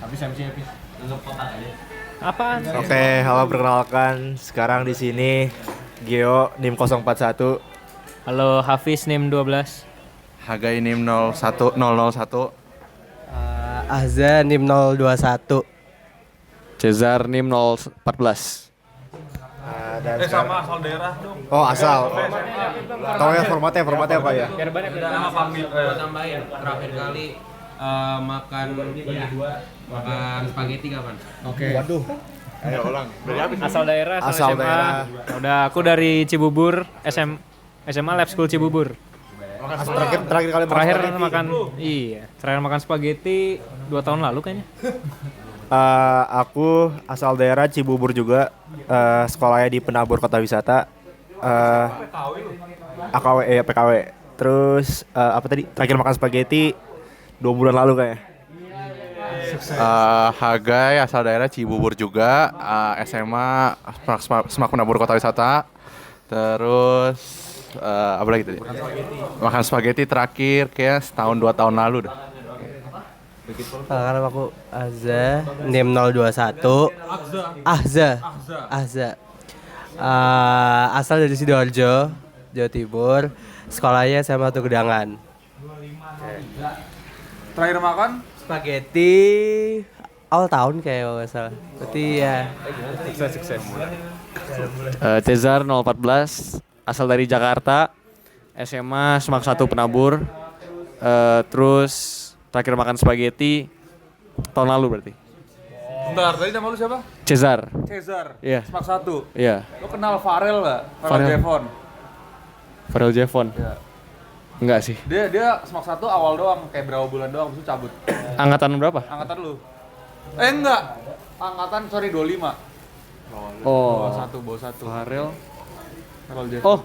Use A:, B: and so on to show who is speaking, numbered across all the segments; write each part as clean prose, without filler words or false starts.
A: Habis habis. Tutup kotak aja.
B: Apaan?
C: Oke, halo perkenalkan. Sekarang di sini Geo NIM 041.
B: Halo Hafiz NIM 12.
D: Hagai NIM 01001.
E: Ahza NIM 021.
F: Cezar NIM 014.
C: Dan
A: Sama asal daerah dong.
C: Oh, asal. Tahu ya formatnya apa ya?
B: Biar banyak
A: Nama panggil.
G: Tambahin terakhir kali makan spaghetti kapan?
C: Oke. Waduh.
D: Ayo ulang.
B: asal daerah,
C: Asal
B: SMA.
C: daerah.
B: Udah aku dari Cibubur, SMA Lab School Cibubur.
C: Terakhir kali
B: Terakhir
C: spaghetti.
B: terakhir makan spaghetti 2 tahun lalu kayaknya.
C: Aku asal daerah Cibubur juga. Sekolahnya di Penabur Kota Wisata. AKW PKW. Terus apa tadi? Terakhir makan spaghetti 2 bulan lalu kayaknya.
D: Hagai asal daerah Cibubur juga. SMA Semak Penabur Kota Wisata. Terus apa lagi tadi? Makan spaghetti terakhir kayak setahun 2 tahun lalu dah.
E: Kalau aku Ahza NIM 021. Ahza. Asal dari Sidoarjo, Jawa Timur. Sekolahnya SMA Batu Gedangan.
A: Terakhir makan
E: Spaghetti awal tahun kayak kalau nggak salah. Berarti ya.
B: Sukses.
F: Cezar 014. Asal dari Jakarta. SMA Semak 1 Penabur. Terus terakhir makan spaghetti tahun lalu berarti.
A: bentar, tadi nama lu siapa?
F: Cezar.
A: Cesar.
F: Iya.
A: Smak 1.
F: Iya.
A: Lu kenal Farel enggak?
F: Farel.
A: Jevon.
F: Farel Jevon.
A: Iya.
F: Enggak sih.
A: Dia Smak 1 awal doang, kayak berapa bulan doang, terus cabut.
F: Angkatan berapa?
A: Angkatan lu. Enggak. Angkatan 25.
F: Oh.
A: Bawa satu.
F: Farel.
A: Farel Jevon.
F: Oh,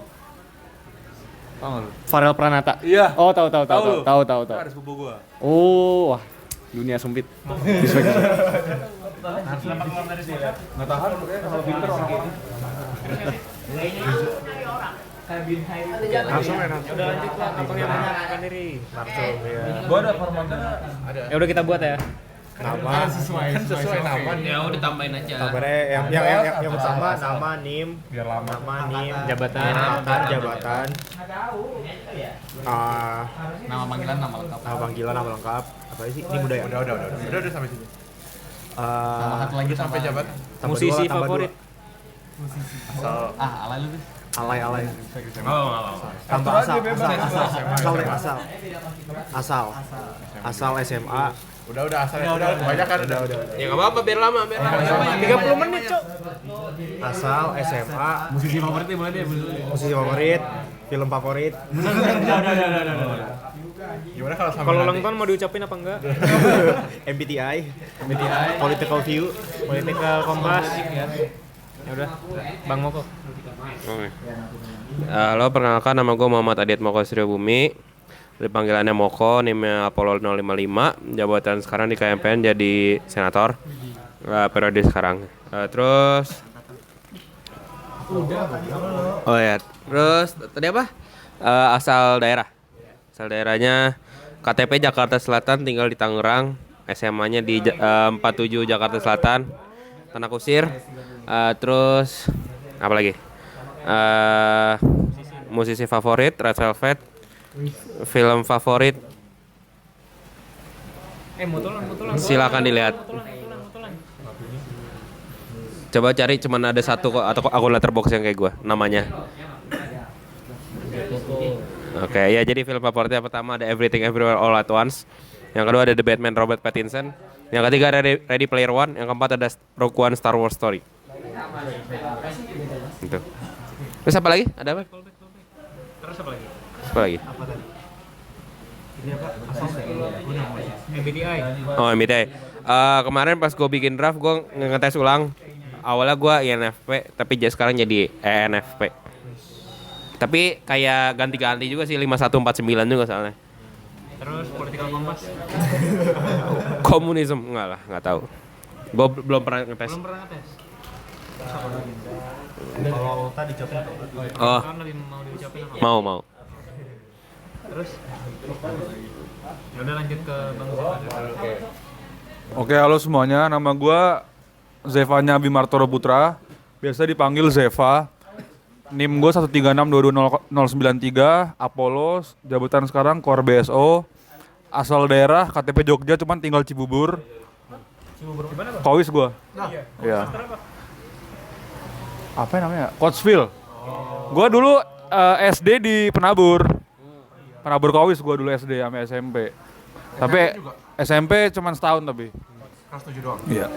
A: Tahu enggak lu?
F: Farel Pranata.
A: Iya.
F: Oh, tahu.
A: lu?
F: Tahu.
A: Itu ada sepupu gua.
F: Oh, wah. Dunia sempit. Respect.
A: Enggak tahan kalau pinter orang-orang.
B: Udah lanjut lah, abang yang menyarankan diri.
A: Gua ada formatnya.
B: Ya udah kita buat ya.
C: Nama
D: Sesuai nama.
G: Ya udah tambahin aja.
C: kabarnya yang pertama nama NIM,
A: Biar lama.
C: nama NIM,
B: Jabatan.
C: jabatan.
A: Nama panggilan, nama lengkap.
C: Nama panggilan, nama lengkap. Apa sih? Ini budaya.
D: Udah sampai sini.
A: Satu lagi
D: Sampai jabat.
C: Tambah
B: Musisi
C: dua, tambah
B: favorit.
A: alay lu.
C: Alay.
A: Oh.
C: Tambah asal SMA.
D: Udah asal. Udah banyak kan. Udah.
G: Ya enggak apa-apa biar lama.
B: 30 menit, Cok.
C: Asal SMA.
A: Musisi favoritnya boleh deh.
C: Musisi favorit, film favorit.
D: Gimana kalau sampai
B: Kalau
D: nanti?
B: ulang tahun mau diucapin apa enggak?
C: MBTI, political view.
B: Political Kompas. Ya udah, Bang Moko.
G: Oke. Halo, perkenalkan nama gue Muhammad Adit Moko Bumi. Panggilannya Moko, NIM-nya Apollo 055. Jabatan sekarang di KMPN jadi senator. Periode sekarang. Terus Oh ya, terus tadi apa? Asal daerah. Asal daerahnya KTP Jakarta Selatan, tinggal di Tangerang. SMA-nya di 47 Jakarta Selatan. Tanah Kusir. Terus apa lagi? Musisi favorit Red Velvet. Film favorit
B: Mutulan.
G: silakan dilihat. Coba cari, cuman ada satu kok atau akun letterbox yang kayak gue namanya. Oke, ya jadi film favoritnya pertama ada Everything Everywhere All at Once. Yang kedua ada The Batman Robert Pattinson. Yang ketiga ada Ready Player One. Yang keempat ada Rogue One Star Wars Story. Gitu. Terus apa lagi? Ada apa?
B: Terus apa lagi?
G: Apa lagi?
B: MBTI.
G: Oh, MBTI. Kemarin pas gue bikin draft gue ngetes ulang. Awalnya gue INFP, tapi sekarang jadi ENFP. Tapi kayak ganti-ganti juga sih, 5149 juga soalnya.
B: Terus Political Kompas.
G: Komunisme enggak lah, enggak tahu. Gue belum pernah ngetes.
B: Belum pernah ngetes.
C: Kalau tadi jawabnya
G: Oh,
B: Kan lebih mau diucapin apa?
G: mau.
B: Terus? Ya udah lanjut ke Bang Zul.
H: Oke, halo semuanya. Nama gua Zevanya Bimartoro Putra. Biasa dipanggil Zeva. NIM gue 136220093, Apollo, jabatan sekarang Core BSO. Asal daerah KTP Jogja, cuman tinggal Cibubur. Cibubur gimana, Bang? Kowis gua. Iya. Apa namanya? Coachville. Gua dulu SD di Penabur. Penabur Kowis gua dulu SD sama SMP. Tapi SMP cuman setahun tapi.
D: Kelas 7 doang.
H: Iya.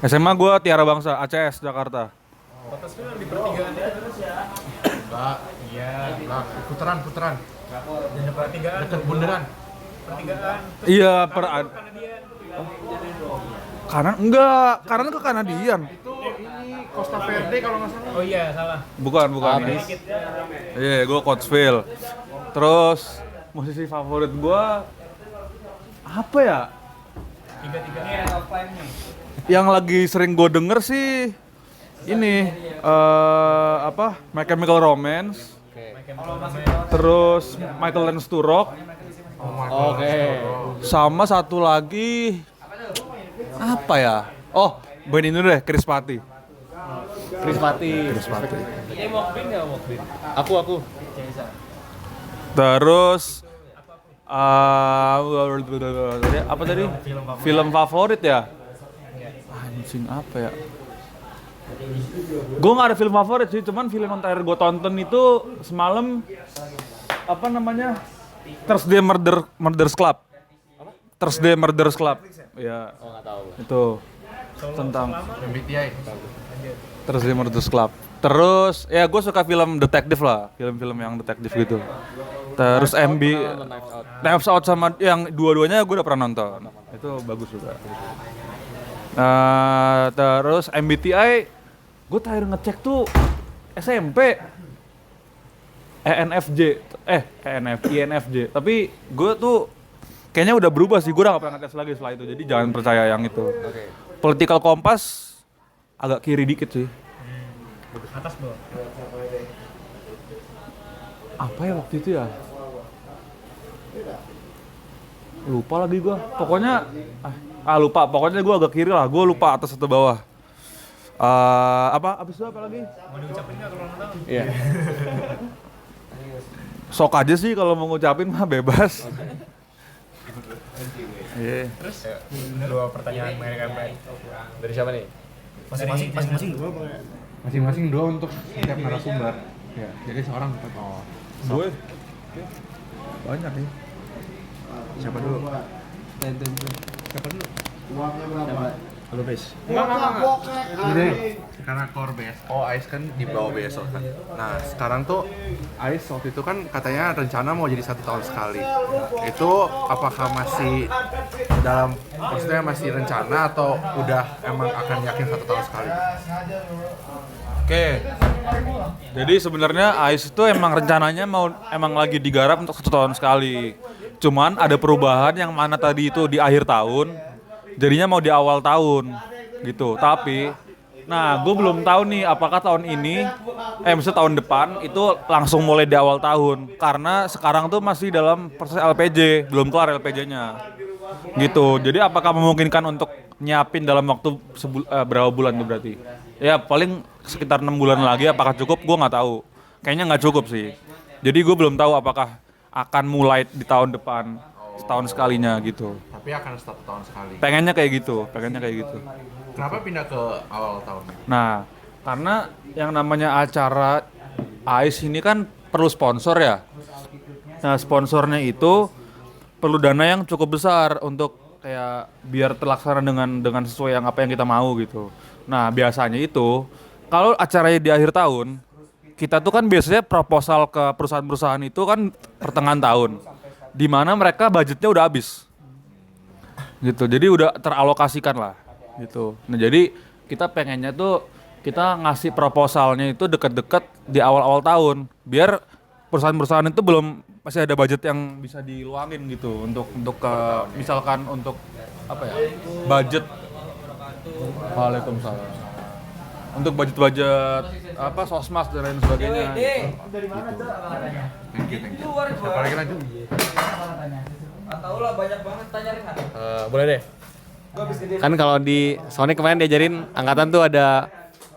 H: SMA gua Tiara Bangsa, ACS Jakarta.
D: Enggak, iya, putaran. Dekat bundaran.
H: Iya, kanan enggak, kanan ke Kanadian.
D: Costa Verde kalau nggak salah.
B: Oh iya, salah.
H: Bukan. Iya, gua Coachville. Terus musisi favorit gua apa ya?
B: Tiga-tiganya offline nih.
H: Yang lagi sering gue denger sih ini My Chemical Romance. Terus Michael Learns to Rock.
F: Oke.
H: Sama satu lagi apa ya? Oh, band ini deh, Chris Patti.
F: Chris Patti.
B: Ini Walkbin nggak Walkbin?
F: Aku.
H: Terus apa tadi? Film favorit ya? Anjing apa ya? Gue nggak ada film favorit sih, cuman film yang terakhir gue tonton itu semalam apa namanya? Thursday Murders Club. Thursday Murders Club. Ya.
F: Oh, nggak tahu.
H: Itu tentang
D: MBTI.
H: Thursday Murders Club. Terus ya gue suka film detektif lah, film-film yang detektif gitu. Terus Knives Out sama yang dua-duanya gue udah pernah nonton. Itu bagus juga. Terus MBTI gue terakhir ngecek tuh SMP. INFJ. Tapi gue tuh kayaknya udah berubah sih. Gue udah gak pernah ngetes lagi setelah itu. Jadi jangan percaya yang itu. Political Compass agak kiri dikit sih.
B: Atas bawah.
H: Apa ya waktu itu ya? Lupa lagi gua. Pokoknya lupa. Pokoknya gua agak kiri lah. Gua lupa atas atau bawah. Abis itu apa lagi?
B: Mau diucapin nggak kalau ulang tahun?
F: Iya.
H: Sok aja sih kalau mau ngucapin mah bebas. Iya.
B: Terus dua pertanyaan mengenai
F: Dari siapa nih?
D: Masing-masing dua untuk setiap narasumber. Ya, jadi seorang dapat.
H: Gue banyak nih.
D: Siapa dulu?
C: Halo, Bes.
D: Ini karena core BSO, Ais kan di bawah BSO kan. Nah, sekarang tuh Ais waktu itu kan katanya rencana mau jadi 1 tahun sekali. Itu apakah masih maksudnya masih rencana atau udah emang akan yakin 1 tahun sekali?
H: Oke. Jadi sebenarnya AIS itu emang rencananya emang lagi digarap untuk 1 tahun sekali. Cuman ada perubahan yang mana tadi itu di akhir tahun, jadinya mau di awal tahun gitu. Tapi, gue belum tahu nih apakah tahun ini, misalnya tahun depan itu langsung mulai di awal tahun. Karena sekarang tuh masih dalam proses LPJ, belum kelar LPJ-nya. Gitu. Jadi apakah memungkinkan untuk nyiapin dalam waktu berapa bulan tuh berarti? Ya paling sekitar 6 bulan lagi. Apakah cukup? Gue nggak tahu. Kayaknya nggak cukup sih. Jadi gue belum tahu apakah akan mulai di tahun depan setahun sekalinya gitu.
D: Tapi akan 1 tahun sekali.
H: Pengennya kayak gitu.
D: Kenapa pindah ke awal tahun?
H: Nah, karena yang namanya acara AIS ini kan perlu sponsor ya. Nah, sponsornya itu perlu dana yang cukup besar untuk kayak biar terlaksana dengan sesuai yang apa yang kita mau gitu. Nah, biasanya itu kalau acaranya di akhir tahun, kita tuh kan biasanya proposal ke perusahaan-perusahaan itu kan pertengahan tahun, di mana mereka budgetnya udah habis, gitu. Jadi udah teralokasikan lah, gitu. Nah, jadi kita pengennya tuh kita ngasih proposalnya itu deket-deket di awal-awal tahun, biar perusahaan-perusahaan itu masih ada budget yang bisa diluangin gitu untuk misalkan untuk apa ya, budget. Waalaikumsalam. Untuk budget apa sosmas dan lain sebagainya.
B: Dari mana tuh?
D: Thank you. Siapa lagi lanjut?
B: Tahu lah banyak banget tanya Rehan.
F: Boleh deh.
B: Kan kalau di Sonic kemarin diajarin angkatan tuh ada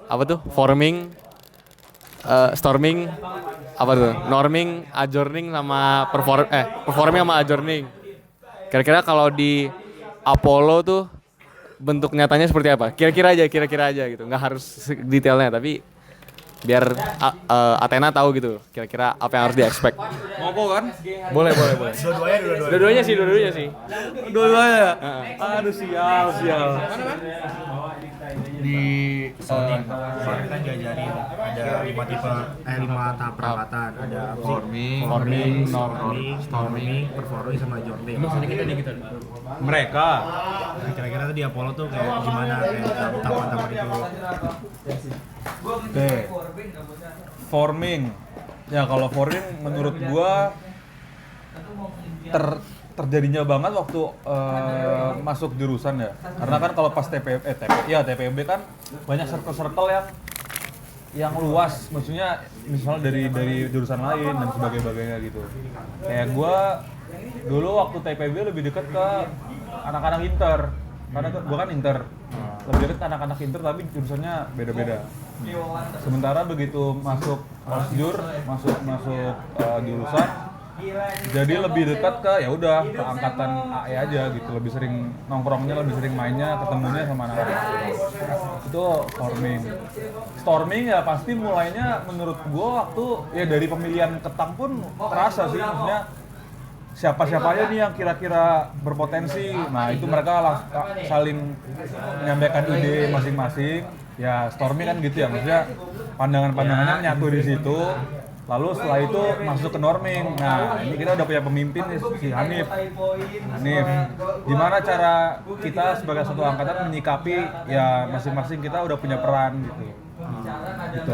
B: apa tuh? Forming, storming, apa tuh? Norming, adjourning sama performing sama adjourning. Kira-kira kalau di Apollo tuh bentuk nyatanya seperti apa? Kira-kira aja gitu. Nggak harus detailnya, tapi biar Athena tahu gitu. Kira-kira apa yang harus di-expect.
H: Moko kan?
B: Boleh. Dua-duanya sih.
H: Dua-duanya. Aduh sial.
C: Di Sonic kan diajarin ada 5 tahap peralatan, ada forming, storming, performing sama journey. Mereka. Nah, kira-kira tuh di Apollo tuh kayak gimana kayak tahapan-tahapan itu?
H: Oke. Forming. Ya kalau forming menurut gua terjadinya banget waktu masuk jurusan ya. Karena kan kalau pas TPB kan banyak circle-circle yang luas, maksudnya misalnya dari jurusan lain dan sebagainya gitu. Kayak gua dulu waktu TPB lebih dekat ke anak-anak inter. Karena gua kan inter. Lebih dekat ke anak-anak inter tapi jurusannya beda-beda. Sementara begitu masuk osjur, masuk jurusan, jadi lebih dekat ke ya udah ke angkatan AE aja gitu, lebih sering nongkrongnya, lebih sering mainnya, ketemunya sama anak-anak. Itu storming ya pasti mulainya menurut gua waktu ya dari pemilihan ketang pun terasa sih, maksudnya siapa aja nih yang kira-kira berpotensi. Nah itu mereka saling menyampaikan ide masing-masing. Ya storming kan gitu ya, maksudnya pandangannya menyatu di situ. Lalu setelah itu masuk ke norming. Nah, ini kita udah punya pemimpin nih, si Hanif. Gimana cara kita sebagai satu angkatan menyikapi ya masing-masing kita udah punya peran gitu. Gitu.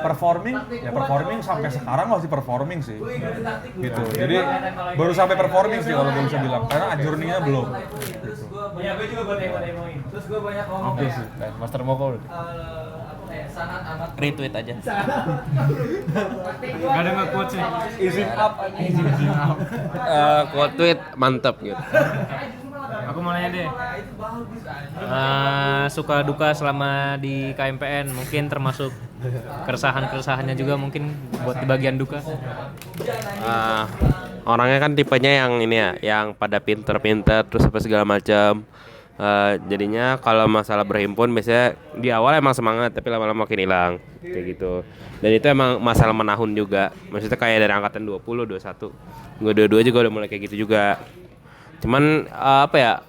H: Performing sampai sekarang masih performing sih. Gitu. Jadi baru sampai performing sih kalau gue bisa bilang, karena adjourningnya belum. Gitu.
F: Ya, gue juga buat demoin. Terus gue banyak ngomong.
H: Oke sih.
B: Master Moko udah.
G: Retweet aja.
B: Gak ada nge-quote sih.
H: Izin up.
G: Quote tweet mantap gitu.
B: Aku mau nanya deh. Suka duka selama di KMPN, mungkin termasuk keresahannya juga mungkin buat di bagian duka.
G: Orangnya kan tipenya yang ini ya, yang pada pinter terus apa segala macam. Jadinya kalau masalah berhimpun biasanya di awal emang semangat tapi lama-lama makin hilang kayak gitu. Dan itu emang masalah menahun juga. Maksudnya kayak dari angkatan 20, 21. Gue 22 juga udah mulai kayak gitu juga. Cuman apa ya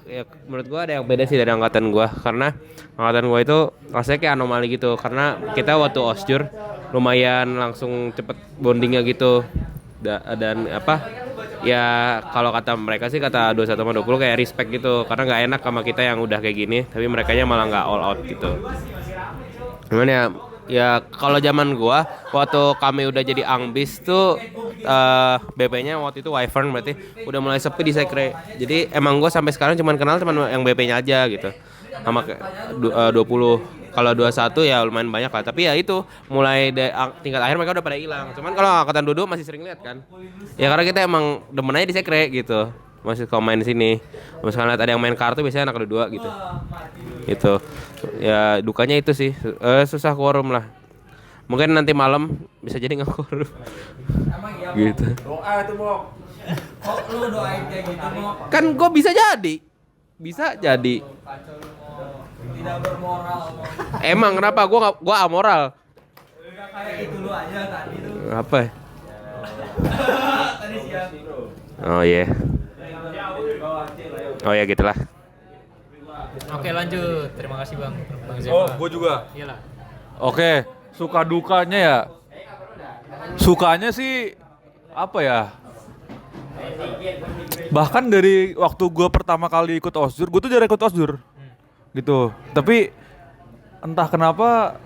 G: menurut gue ada yang beda sih dari angkatan gue, karena angkatan gue itu rasanya kayak anomali gitu, karena kita waktu osjur lumayan langsung cepet bondingnya gitu. Dan apa ya kalau kata mereka sih, kata 21 sama 20 kayak respect gitu, karena nggak enak sama kita yang udah kayak gini tapi merekanya malah nggak all out gitu. Cuman ya kalau zaman gua waktu kami udah jadi Angbis tuh BP-nya waktu itu Wyvern, berarti udah mulai sepi di Sekre. Jadi emang gua sampai sekarang cuman kenal yang BP-nya aja gitu. Sama 20. Kalau 21 ya lumayan banyak lah, tapi ya itu mulai tingkat akhir mereka udah pada hilang. Cuman kalau angkatan 22 masih sering lihat kan. Ya karena kita emang demen aja di Sekre gitu. Masih kalau main di sini. Misalkan lihat ada yang main kartu biasanya anak kedua gitu. Itu. Ya dukanya itu sih. Susah quorum lah. Mungkin nanti malam bisa jadi enggak quorum. Gitu.
H: Doa itu, Bok.
F: Kok lu doain kayak gitu, Mok?
G: Kan gue bisa jadi. Bisa jadi.
F: Tidak bermoral, Mok.
G: Emang kenapa? Gua amoral.
F: Udah kayak itu lu aja tadi tuh.
G: Apa?
F: Tadi siap.
G: Oh iya. Oh ya gitulah.
B: Oke lanjut, terima kasih Bang Zeva.
H: Oh, gue juga.
B: Iyalah.
H: Oke, suka dukanya ya. Sukanya sih apa ya? Bahkan dari waktu gue pertama kali ikut osjur, gue tuh jarang ikut osjur. Gitu. Tapi entah kenapa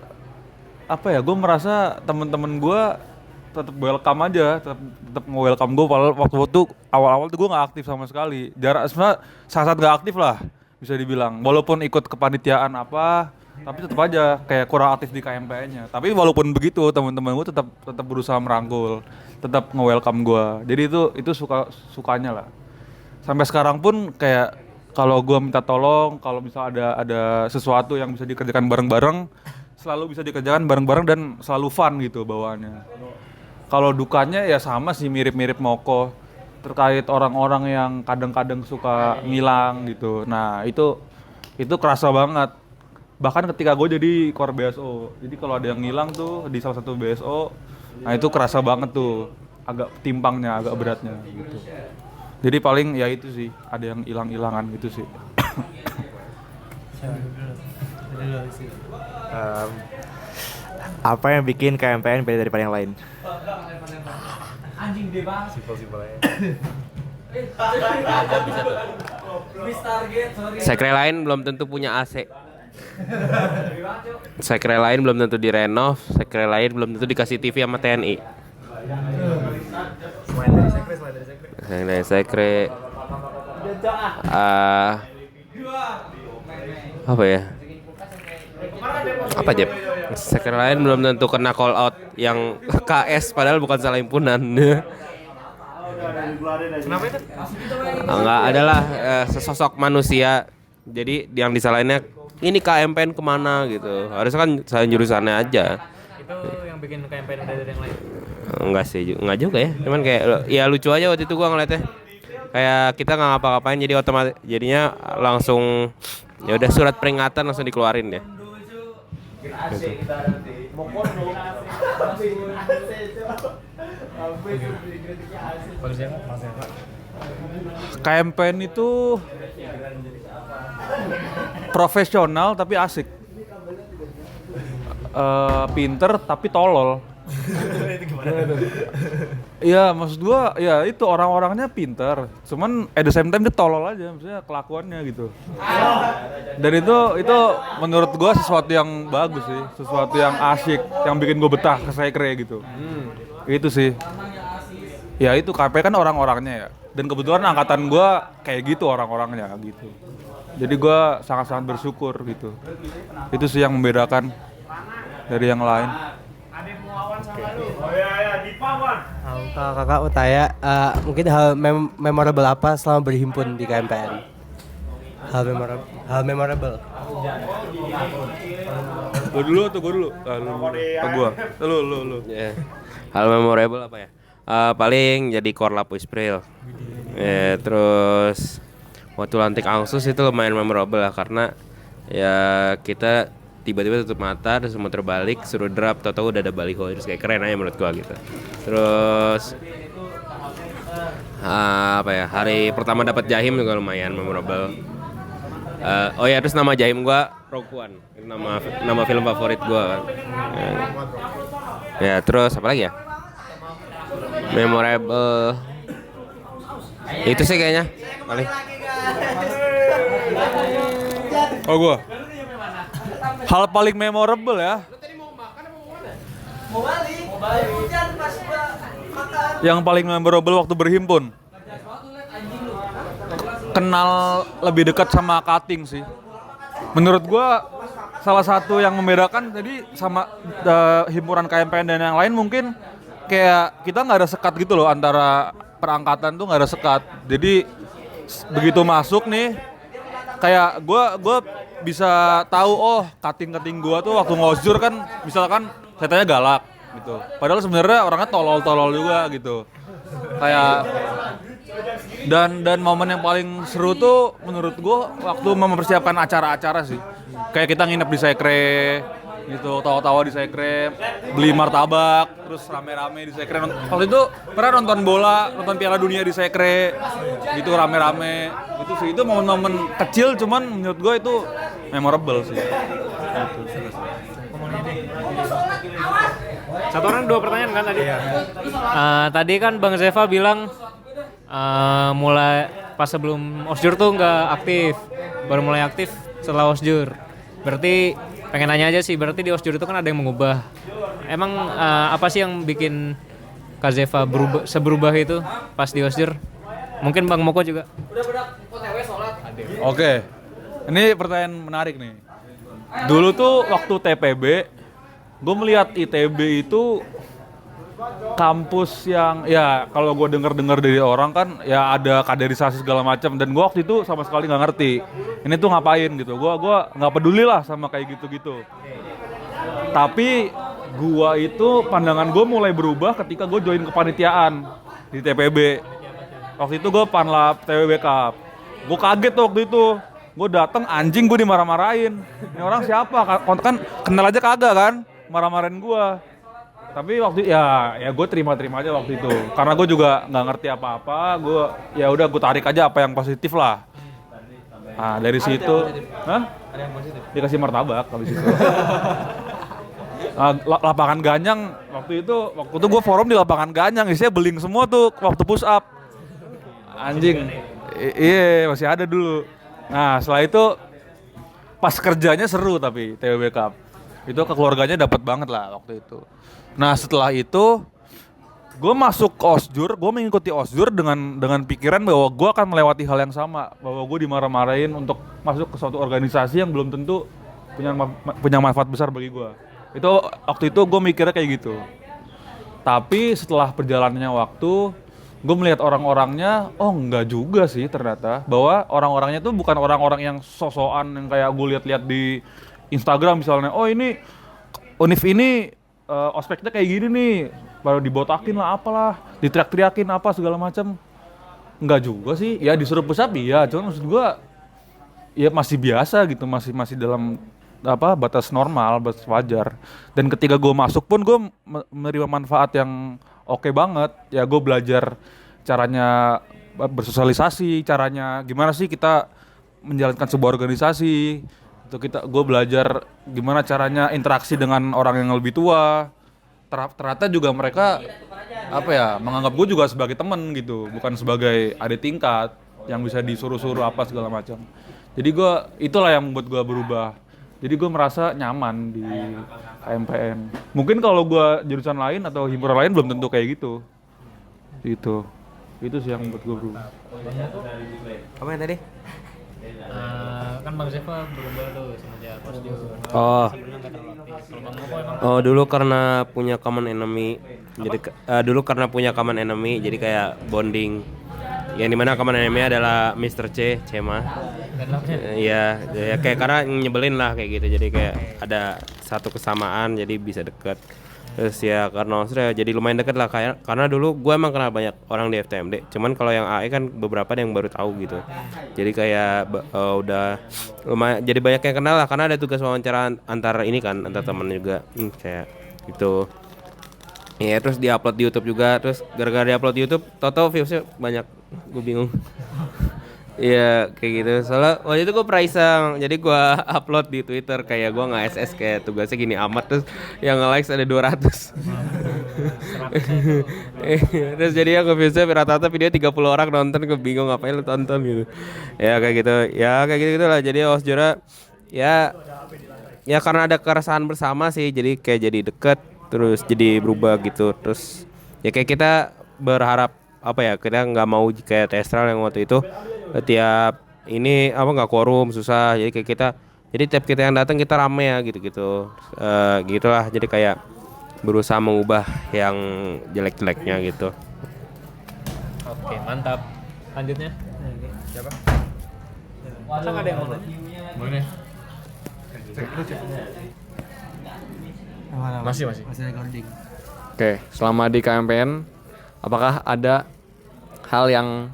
H: apa ya, gue merasa temen-temen gue tetap welcome aja, tetap nge-welcome gue. Padahal waktu itu awal-awal tuh gue nggak aktif sama sekali. Sebenarnya sangat nggak aktif lah bisa dibilang. Walaupun ikut kepanitiaan apa, tapi tetap aja kayak kurang aktif di KMPN-nya. Tapi walaupun begitu teman-teman gue tetap berusaha merangkul, tetap nge-welcome gue. Jadi itu sukanya lah. Sampai sekarang pun kayak kalau gua minta tolong, kalau misal ada sesuatu yang bisa dikerjakan bareng-bareng, selalu bisa dikerjakan bareng-bareng dan selalu fun gitu bawaannya. Kalau dukanya ya sama sih, mirip-mirip Moko, terkait orang-orang yang kadang-kadang suka ngilang gitu. Nah itu kerasa banget. Bahkan ketika gue jadi core BSO, jadi kalau ada yang ngilang tuh di salah satu BSO, nah itu kerasa banget tuh, agak timpangnya, agak beratnya gitu. Jadi paling ya itu sih, ada yang hilang-hilangan gitu sih.
C: Apa yang bikin KMPN beda daripada yang lain?
F: Anjing gede banget.
C: Simpel-simpel aja.
F: Miss target, sorry.
G: Sekre lain belum tentu punya AC. Sekre lain belum tentu direnov, sekre lain belum tentu dikasih TV sama TNI. Selain dari sekre, apa ya? Apa Jeb? Sekre lain belum tentu kena call out yang KS padahal bukan salah himpunan.
C: Kenapa itu?
G: Enggak adalah sesosok manusia. Jadi yang disalahinnya ini KMPN kemana gitu. Harusnya kan saya jurusannya aja.
C: Itu yang bikin KMPN beda dari yang lain?
G: Enggak sih, enggak juga ya. Cuman kayak ya lucu aja waktu itu gua ngeliatnya. Kayak kita nggak ngapa-ngapain jadi otomatis jadinya langsung ya udah surat peringatan langsung dikeluarin ya.
H: KMPN itu profesional tapi asik, pinter tapi tolol. Iya, maksud gua ya itu orang-orangnya pinter, cuman at the same time dia tolol aja, maksudnya kelakuannya gitu. Dan itu menurut gua sesuatu yang bagus sih, sesuatu yang asik, yang bikin gua betah ke Sekre gitu. Itu sih. Ya itu KP kan orang-orangnya ya. Dan kebetulan angkatan gua kayak gitu orang-orangnya gitu. Jadi gua sangat-sangat bersyukur gitu. Itu sih yang membedakan dari yang lain.
E: Kakak mau tanya, mungkin hal memorable apa selama berhimpun di KMPN? Hal memorable.
H: Gua dulu atau gua dulu? Lu.
G: Ya. Hal memorable apa ya? Paling jadi korlap Wispril. Ya, terus waktu lantik Angsus itu lumayan memorable lah karena ya kita tiba-tiba tutup mata terus muter balik suruh drop, tau-tau udah ada baliho, terus kayak keren aja menurut gua gitu. Terus apa ya, hari pertama dapat Jahim juga lumayan memorable. Oh ya, terus nama Jahim gua Rogue One, itu nama film favorit gua kan. Ya terus apa lagi ya memorable, itu sih kayaknya paling.
H: Oh gua. Hal paling memorable ya.
F: Mau balik hujan pas gua makan.
H: Yang paling memorable waktu berhimpun. Kenal lebih dekat sama cutting sih. Menurut gua salah satu yang membedakan tadi sama himpunan KMPN dan yang lain mungkin kayak kita nggak ada sekat gitu loh, antara perangkatan tuh nggak ada sekat. Jadi begitu masuk nih kayak gue bisa tahu cutting gue tuh waktu ngosjur kan misalkan saya galak gitu. Padahal sebenarnya orangnya tolol juga gitu. Kayak dan momen yang paling seru tuh menurut gue waktu mempersiapkan acara-acara sih. Kayak kita nginep di Sekre gitu, tawa-tawa di Sekre, beli martabak, terus rame-rame di Sekre. Waktu itu pernah nonton bola, nonton Piala Dunia di Sekre, gitu rame-rame. Itu sih, itu momen-momen kecil, cuman menurut gue itu memorable sih. Gitu.
I: Satu orang 2 pertanyaan kan tadi? Tadi kan Bang Zeva bilang mulai pas sebelum Osjur tuh nggak aktif, baru mulai aktif setelah Osjur. Berarti pengen nanya aja sih, berarti di Osjur itu kan ada yang mengubah. Emang apa sih yang bikin Kak Zeva berubah itu pas di Osjur? Mungkin Bang Moko juga.
H: Oke, ini pertanyaan menarik nih. Dulu tuh waktu TPB, gue melihat ITB itu kampus yang ya kalau gue dengar dari orang kan ya ada kaderisasi segala macam, dan gue waktu itu sama sekali nggak ngerti ini tuh ngapain gitu. Gue nggak peduli lah sama kayak gitu-gitu. Tapi gue itu pandangan gue mulai berubah ketika gue join kepanitiaan di TPB. Waktu itu gue panlap TPB Cup. Gue kaget tuh waktu itu. Gue dateng anjing, gue dimarah-marahin. Ini orang siapa? Kan kenal aja kagak kan? Marah-marahin gue. Tapi waktu ya gue terima aja waktu itu. Karena gue juga nggak ngerti apa-apa. Gue ya udah gue tarik aja apa yang positif lah. Nah dari situ,
E: Ada yang positif.
H: dikasih martabak habis itu. Lapangan Ganyang waktu itu gue forum di lapangan Ganyang, isinya beling semua tuh waktu push up. Anjing. Iya masih ada dulu. Nah setelah itu pas kerjanya seru, tapi TWB Cup itu keluarganya dapat banget lah waktu itu. Nah setelah itu gue masuk ke Osjur, gue mengikuti Osjur dengan pikiran bahwa gue akan melewati hal yang sama, bahwa gue dimarah-marahin untuk masuk ke suatu organisasi yang belum tentu punya manfaat besar bagi gue. Itu waktu itu gue mikirnya kayak gitu. Tapi setelah perjalanannya waktu, gue melihat orang-orangnya, oh enggak juga sih ternyata. Bahwa orang-orangnya tuh bukan orang-orang yang sosokan yang kayak gue lihat-lihat di Instagram misalnya. Oh ini Univ ini ospeknya kayak gini nih, baru dibotakin lah apalah, diteriak-teriakin apa segala macam. Enggak juga sih. Ya disuruh push up iya, cuman maksud gue ya masih biasa gitu, masih dalam batas normal, batas wajar. Dan ketika gue masuk pun gue menerima manfaat yang oke banget. Ya gue belajar caranya bersosialisasi, caranya gimana sih kita menjalankan sebuah organisasi. Gue belajar gimana caranya interaksi dengan orang yang lebih tua. Ternyata juga mereka menganggap gue juga sebagai teman gitu, bukan sebagai adik tingkat yang bisa disuruh-suruh apa segala macam. Jadi itulah yang membuat gue berubah. Jadi gue merasa nyaman di KMPN. Mungkin kalau gue jurusan lain atau himpunan lain belum tentu kayak gitu. Itu sih yang membuat gue berubah.
E: Apa yang tadi?
I: Kan Bang Zeva berubah tuh semenjak Osjur.
G: Oh.
I: Sebelumnya nggak terlalu aktif. Kalau Bang Moko emang
G: Oh dulu karena punya common enemy, jadi kayak bonding. Yang dimana common enemy adalah Mr. Cema. Iya, ya kayak karena nyebelin lah kayak gitu. Jadi kayak ada satu kesamaan, jadi bisa deket. Terus ya karena Osjur jadi lumayan deket lah, karena dulu gue emang kenal banyak orang di FTMD. Cuman kalau yang AE kan beberapa yang baru tahu gitu. Jadi kayak udah lumayan, jadi banyak yang kenal lah, karena ada tugas wawancara antar teman juga. Kayak gitu. Iya, terus diupload di YouTube juga. Terus gara-gara diupload di YouTube, total viewsnya banyak. Gue bingung. Iya kayak gitu. Soalnya waktu itu gue pernah iseng, jadi gue upload di Twitter kayak gue nggak SS, kayak tugasnya gini amat, terus yang nge-likes ada 200. Terus jadi yang nge-viewsnya rata-rata video 30 orang nonton, gue bingung ngapain lu tonton gitu. Ya kayak gitu. Ya kayak gitu lah. Jadi Osjur ya karena ada keresahan bersama sih, jadi kayak jadi deket, terus jadi berubah gitu. Terus ya kayak kita berharap kita nggak mau kayak Testral yang waktu itu tiap ini nggak quorum, susah. Jadi kayak tiap kita yang datang kita rame ya gitu gitulah. Jadi kayak berusaha mengubah yang jelek-jeleknya gitu.
I: Oke, mantap. Lanjutnya. Siapa? Masa nggak ada yang mau nanya?
B: Boleh.
I: Masih.
E: Masih recording.
B: Oke, selama di KMPN, apakah ada hal yang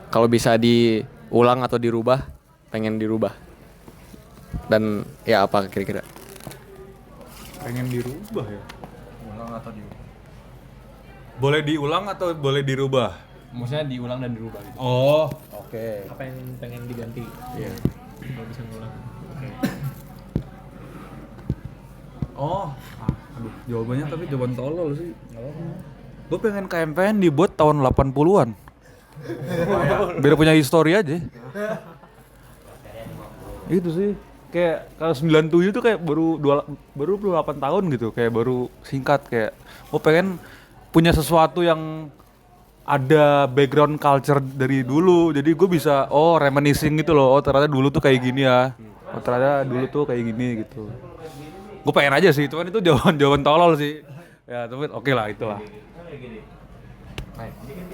B: kalau bisa diulang atau dirubah, pengen dirubah? Dan ya apa kira-kira?
H: Pengen dirubah ya? Ulang atau dirubah? Boleh diulang atau boleh dirubah?
B: Maksudnya diulang dan dirubah gitu.
H: Oh, oke.
I: Apa yang pengen diganti?
B: Iya.
I: Kalau bisa ngulang.
H: Aduh, jawabannya tapi jawaban tolol sih. Gue pengen KMPN dibuat tahun 80-an. Biar punya histori aja. Itu sih. Kayak kalau 97 tuh kayak baru 28 tahun gitu, kayak baru singkat. Kayak gue pengen punya sesuatu yang ada background culture dari dulu. Jadi gue bisa reminiscing gitu loh. Oh ternyata dulu tuh kayak gini ya. Oh ternyata dulu tuh kayak gini gitu. Gue pengen aja sih, cuman itu jawaban tolol sih. Ya tapi oke lah itulah.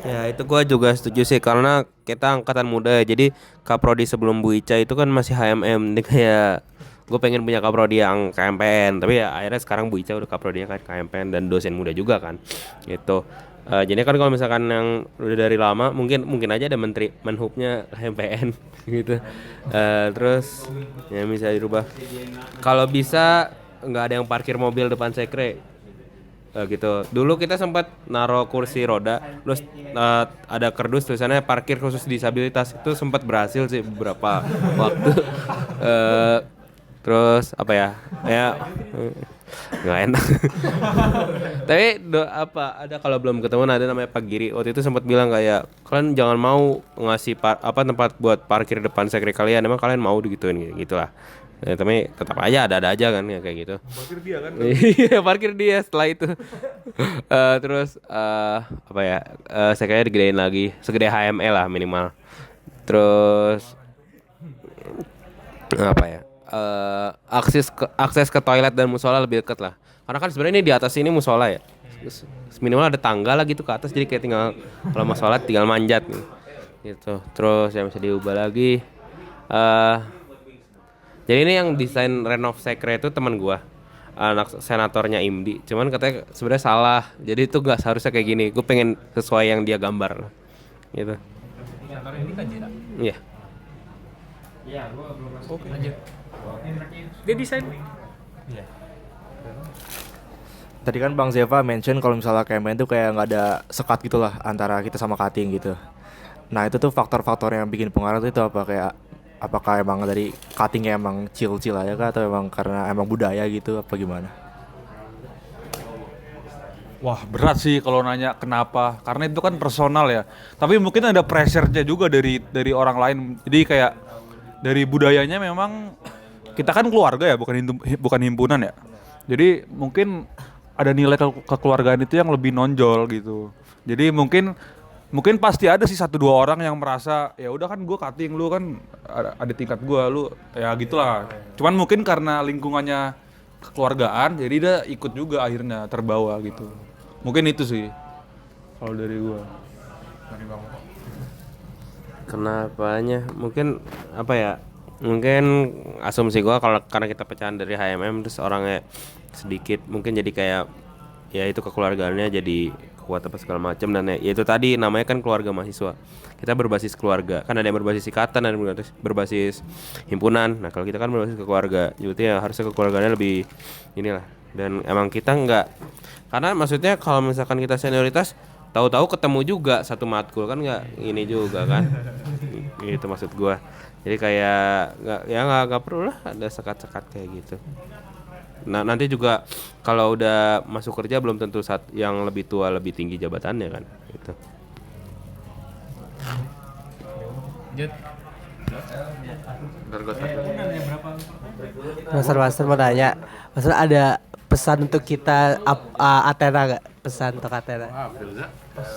G: Ya itu gua juga setuju sih karena kita angkatan muda ya. Jadi kaprodi sebelum Bu Ica itu kan masih HMM. Ini kayak gue pengen punya kaprodi yang KMPN, tapi ya akhirnya sekarang Bu Ica udah kaprodinya kan KMPN dan dosen muda juga kan. Gitu. Jadi kan kalau misalkan yang udah dari lama mungkin aja ada menteri menhubnya KMPN gitu. Terus ya bisa dirubah. Kalau bisa nggak ada yang parkir mobil depan sekre. Gitu. Dulu kita sempat naruh kursi roda, terus ada kardus tulisannya parkir khusus disabilitas. Itu sempat berhasil sih beberapa waktu. Terus apa ya? Ya nggak enak. Tapi ada kalau belum ketemu ada namanya Pak Giri. Waktu itu sempat bilang kayak kalian jangan mau ngasih tempat buat parkir depan sekre kalian. Emang kalian mau digituin gitulah. Ya, tapi tetap aja ada aja kan ya kayak gitu.
H: Parkir dia kan.
G: Iya, parkir dia setelah itu. Terus apa ya? Saya kayaknya digedein lagi, segede HME lah minimal. Terus apa ya? Akses ke toilet dan musola lebih dekat lah. Karena kan sebenarnya ini di atas ini musola ya. Minimal ada tangga lah gitu ke atas, jadi kayak tinggal kalau mau sholat tinggal manjat gitu. Terus yang bisa diubah lagi. Jadi ini yang desain renov sekre itu teman gua, anak senatornya IMDi. Cuman katanya sebenarnya salah. Jadi itu gak seharusnya kayak gini. Gue pengen sesuai yang dia gambar, gitu.
I: Senator ini kan Jira.
G: Iya.
I: Iya, gua belum masuk. Oke. Lanjut. Dia desain.
C: Iya. Tadi kan Bang Zeva mention kalau misalnya KMN tuh kayak nggak ada sekat gitulah antara kita sama cutting gitu. Nah itu tuh faktor-faktor yang bikin pengaruh itu apa kayak apakah emang dari cuttingnya emang chill-chill aja kah atau emang karena emang budaya gitu apa gimana?
H: Wah berat sih kalau nanya kenapa, karena itu kan personal ya. Tapi mungkin ada pressure-nya juga dari orang lain. Jadi kayak dari budayanya memang kita kan keluarga ya, bukan himpunan ya. Jadi mungkin ada nilai kekeluargaan itu yang lebih nonjol gitu. Jadi mungkin pasti ada sih 1-2 orang yang merasa ya udah kan gue cutting, lu kan ada tingkat gue, lu ya gitulah. Cuman mungkin karena lingkungannya kekeluargaan jadi dia ikut juga akhirnya terbawa gitu. Mungkin itu sih kalau dari gue.
G: Kenapanya? Mungkin apa ya? Mungkin asumsi gue kalau karena kita pecahan dari HMM terus orangnya sedikit mungkin jadi kayak ya itu kekeluargaannya jadi kuat apa segala macam dan ya itu tadi namanya kan keluarga mahasiswa. Kita berbasis keluarga. Kan ada yang berbasis ikatan, ada yang berbasis himpunan. Nah, kalau kita kan berbasis ke keluarga. Jadi ya harusnya kekeluargaannya lebih inilah. Dan emang kita enggak karena maksudnya kalau misalkan kita senioritas tahu-tahu ketemu juga satu matkul kan enggak ini juga kan. Gitu maksud gua. Jadi kayak enggak perlu lah ada sekat-sekat kayak gitu. Nah nanti juga kalau udah masuk kerja belum tentu saat yang lebih tua lebih tinggi jabatannya kan gitu.
E: Master mau tanya, Master ada pesan untuk kita Athena nggak? Pesan untuk Athena?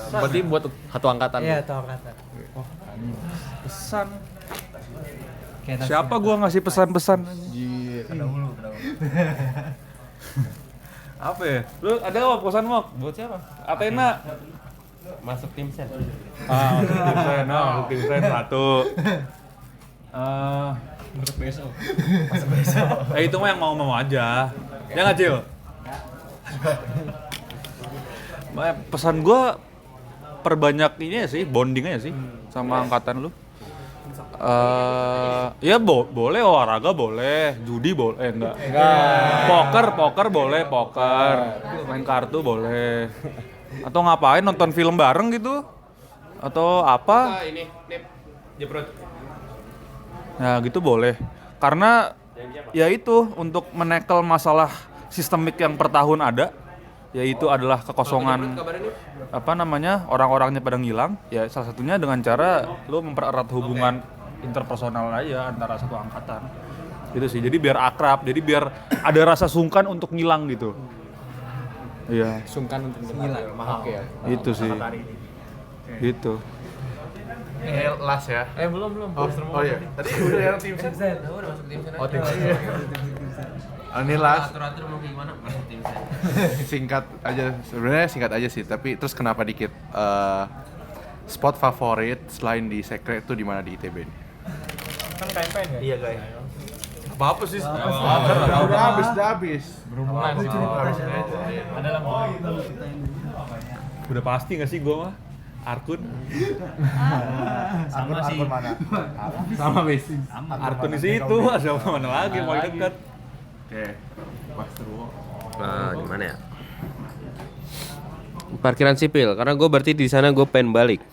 B: Berarti buat satu angkatan.
E: Iya, satu angkatan.
H: Pesan. Siapa gua ngasih pesan-pesan? Apa ya? Lu ada apa pesan Mok? Buat siapa? Athena.
G: Masuk tim sen.
H: Masuk tim sen satu.
I: Masuk besok.
H: Itu mah yang mau aja. Ya nggak Cil? Pesan gua perbanyak ini ya sih, bondingnya sih sama angkatan lu. Ya boleh olahraga boleh, judi boleh enggak. Poker boleh, main kartu boleh. Atau ngapain nonton film bareng gitu? Atau apa?
G: Ini jeprot.
H: Nah, gitu boleh. Karena ya itu untuk menekel masalah sistemik yang per tahun ada, yaitu adalah kekosongan orang-orangnya pada ngilang. Ya salah satunya dengan cara lu mempererat hubungan interpersonal aja antara satu angkatan gitu sih, jadi biar akrab, jadi biar ada rasa sungkan untuk ngilang gitu. Iya,
B: Sungkan untuk ngilang, mahal ya.
H: itu sih gitu.
D: Last ya.
I: Belum.
D: Oh iya, tadi udah yang tim sen.
I: Udah masuk tim sana.
D: Oh tim sen. Inilah
G: Atur-atur mau kayak gimana? Tim saya.
D: singkat aja, sebenarnya singkat aja sih. Tapi terus kenapa dikit? Spot favorit selain di Sekre itu di mana di ITB ini?
C: Kan KMPN ya? Iya guys.
H: Apa sih?
D: Udah habis.
H: Udah pasti nggak sih gua mah? Arkun.
C: Akun mana?
H: Sama wis. Arkun di situ, siapa mana lagi mau dekat.
D: Oke, Master Wo.
G: Gimana ya? Parkiran sipil, karena gue berarti di sana gue pengen balik.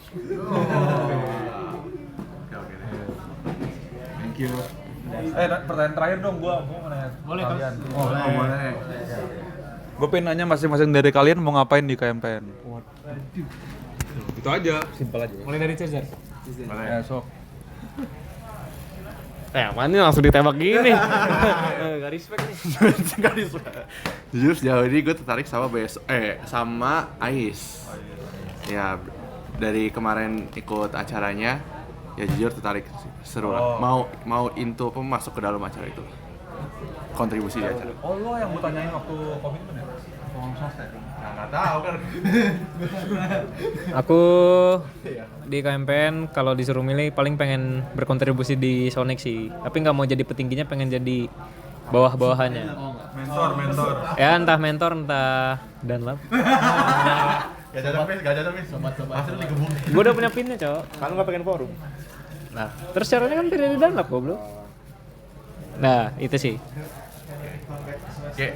D: Thank you.
H: Pertanyaan terakhir dong, gua mau nanya.
I: Boleh, Kang.
D: Boleh.
H: Gue pengen nanya masing-masing dari kalian mau ngapain di KMPN? Itu aja, simpel aja.
I: Mulai dari Cesar.
H: Ya, sok.
B: Mana langsung ditembak gini. Gak respect nih.
D: Jujur sejauh ini gue tertarik sama sama Ais. Ya dari kemarin ikut acaranya, ya jujur tertarik sih. Seru lah. Mau into apa masuk ke dalam acara itu. Kontribusi di acara.
H: Oh, lo yang gue tanyain waktu komitmen ya?
D: Nggak tahu kan.
I: Aku di KMPN kalau disuruh milih paling pengen berkontribusi di Sonic sih. Tapi nggak mau jadi petingginya, pengen jadi bawah-bawahannya.
C: Mentor.
I: Ya entah mentor, entah danlap.
D: Gak ada tapi sobat-sobat. Hasil digebuk.
I: Gue udah punya pinnya, cowok.
C: Kan nggak pengen forum.
I: Nah, terus caranya kan tidak di danlap, goblok. Nah, itu sih.
D: Oke,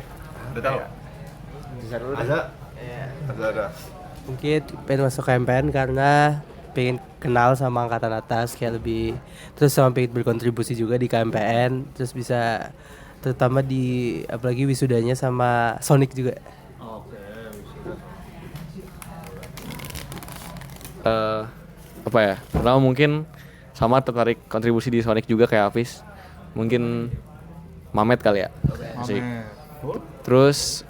D: udah tahu. Ada.
E: Mungkin pengen masuk KMPN karena pengen kenal sama angkatan atas kayak lebih, terus sama pengen berkontribusi juga di KMPN, terus bisa terutama di apalagi wisudanya sama Sonic juga.
B: Apa ya? Pertama mungkin sama tertarik kontribusi di Sonic juga kayak Hafiz. Mungkin Mamet kali ya. Asik. Terus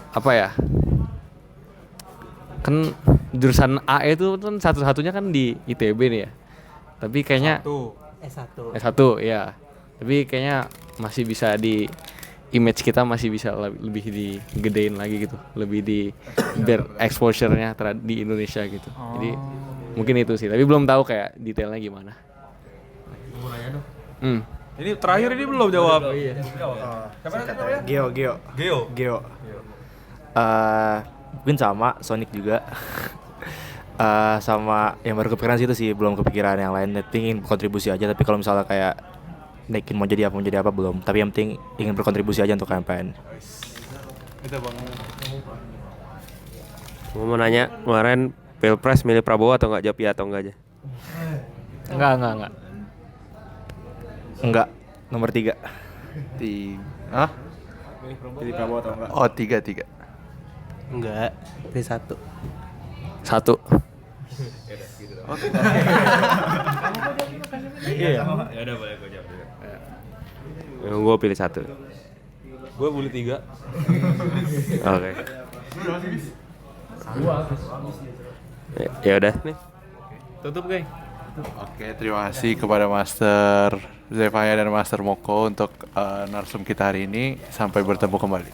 B: apa ya? Kan jurusan A itu kan satu-satunya kan di ITB nih ya. Tapi kayaknya
E: S1.
B: S1 ya. Tapi kayaknya masih bisa di image kita masih bisa lebih digedein lagi gitu. Lebih di biar exposure-nya di Indonesia gitu. Jadi mungkin itu sih, tapi belum tahu kayak detailnya gimana.
H: Mau nanya dong.
B: Ini
H: Terakhir ini belum jawab.
C: Geo. Mungkin sama Sonic juga. Sama yang baru kepikiran sih itu sih, belum kepikiran yang lain. Ingin kontribusi aja, tapi kalau misalnya kayak naikin mau jadi apa belum. Tapi yang penting ingin berkontribusi aja untuk KMPN.
G: Mau nanya, kemarin Pilpres milih Prabowo atau enggak? Jawab iya atau enggak aja.
I: Enggak.
C: Enggak, nomor 3.
D: Hah?
C: Pilih Prabowo atau enggak?
D: Oh, 3.
E: Enggak, pilih 1.
B: 1.
C: Iya.
G: Ya udah boleh gue jawab. Gue pilih 1.
H: Gue pilih 3.
G: Oke. Ya udah nih.
I: Tutup, guys.
D: Oke, terima kasih kepada Master Zevaya dan Master Moko untuk narsum kita hari ini. Sampai bertemu kembali.